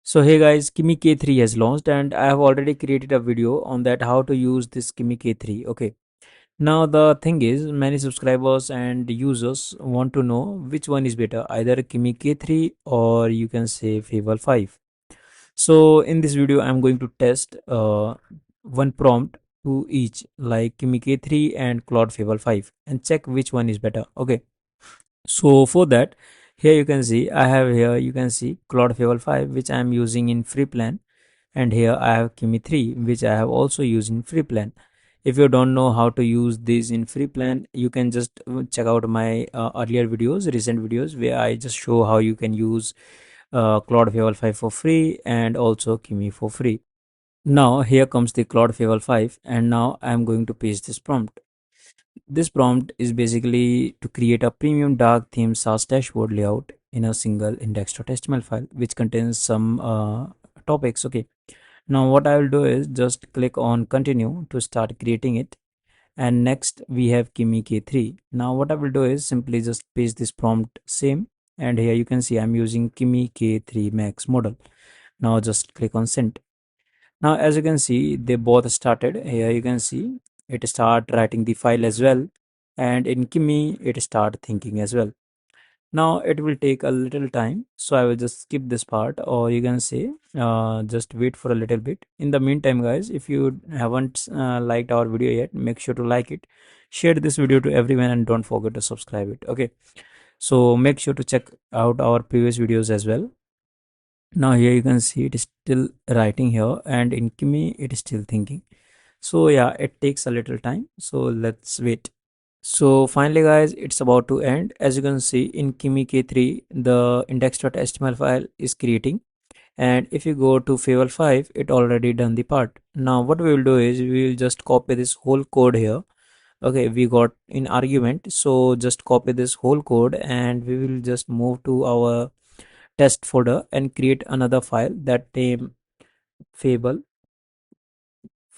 So hey guys, Kimi K3 has launched and I have already created a video on that how to use this Kimi K3. Okay. Now the thing is many subscribers and users want to know which one is better, either Kimi K3 or you can say Fable 5. So in this video I'm going to test one prompt to each like Kimi K3 and Claude Fable 5 and check which one is better. Okay. So for that, here you can see I have here you can see Claude Fable 5 which I am using in free plan, and here I have Kimi 3 which I have also used in free plan. If you don't know how to use this in free plan, you can just check out my earlier videos, recent videos, where I just show how you can use Claude Fable 5 for free and also Kimi for free. Now here comes the Claude Fable 5, and now I am going to paste this prompt. This prompt is basically to create a premium dark theme SaaS dashboard layout in a single index.html file which contains some topics. Okay. Now what I will do is just click on continue to start creating it. And next we have Kimi K3. Now what I will do is simply just paste this prompt same. And here you can see I'm using Kimi K3 Max model. Now just click on send. Now as you can see they both started. Here you can see it start writing the file as well, and in Kimi it start thinking as well. Now it will take a little time, so I will just skip this part, or you can say just wait for a little bit. In the meantime guys, if you haven't liked our video yet, make sure to like it, share this video to everyone, and don't forget to subscribe it. Okay, so make sure to check out our previous videos as well. Now here you can see it is still writing here, and in Kimi it is still thinking. So yeah, it takes a little time, so let's wait. So finally guys, it's about to end. As you can see in Kimi K3 the index.html file is creating, and if you go to Fable 5 it already done the part. Now what we will do is we will just copy this whole code here. Okay, we got in argument, so just copy this whole code and we will just move to our test folder and create another file that name fable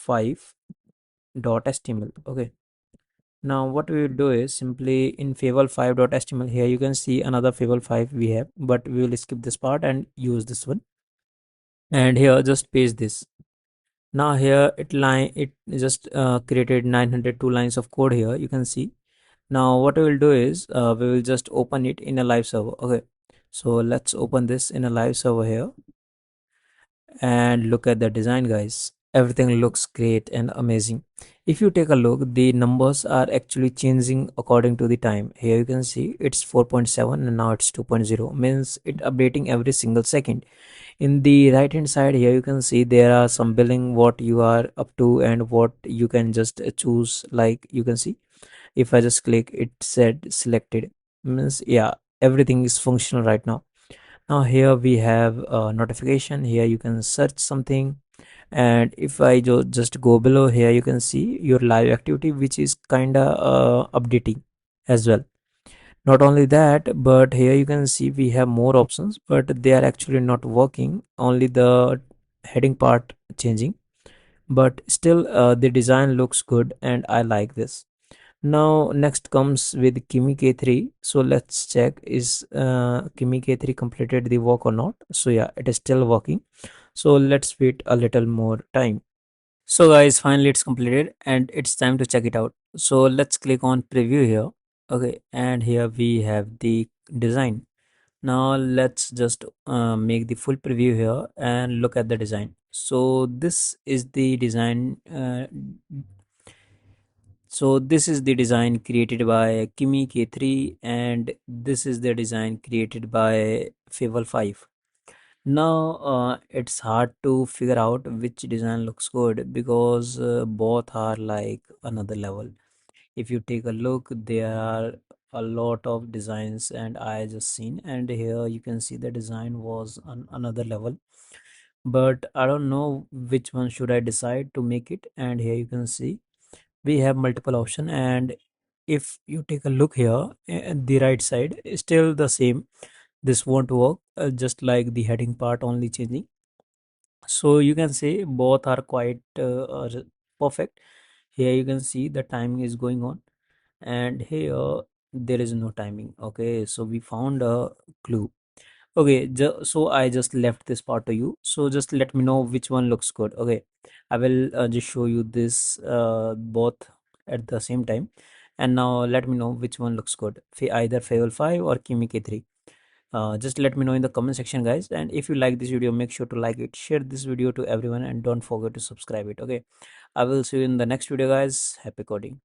5.html. Okay, now what we will do is simply in fable5.html, here you can see another fable 5 we have, but we will skip this part and use this one, and here just paste this. Now here it just created 902 lines of code. Here you can see. Now what we will do is we will just open it in a live server. Okay, so let's open this in a live server here and look at the design guys. Everything looks great and amazing. If you take a look, the numbers are actually changing according to the time. Here you can see it's 4.7 and now it's 2.0, means it updating every single second. In the right hand side here you can see there are some billing, what you are up to and what you can just choose. Like you can see if I just click, it said selected, means yeah, everything is functional right now. Now here we have a notification. Here you can search something, and if I just go below, here you can see your live activity, which is kinda updating as well. Not only that, but here you can see we have more options, but they are actually not working, only the heading part changing, but still the design looks good and I like this. Now next comes with Kimi K3. So let's check is Kimi K3 completed the work or not. So yeah, it is still working, so let's wait a little more time. So guys, finally it's completed and it's time to check it out. So let's click on preview here. Okay, and here we have the design. Now let's just make the full preview here and look at the design. So this is the design this is the design created by Kimi K3, and this is the design created by Fable 5. Now it's hard to figure out which design looks good because both are like another level. If you take a look, there are a lot of designs and I just seen, and here you can see the design was on another level, but I don't know which one should I decide to make it. And here you can see we have multiple option, and if you take a look here, the right side is still the same. This won't work, just like the heading part only changing. So you can say both are quite perfect. Here you can see the timing is going on, and here there is no timing. Okay, so we found a clue. Okay, so I just left this part to you. So just let me know which one looks good. Okay, I will just show you this both at the same time. And now let me know which one looks good. Either Fable 5 or Kimi K3. Just let me know in the comment section, guys. And if you like this video, make sure to like it, share this video to everyone, and don't forget to subscribe it. Okay, I will see you in the next video, guys. Happy coding.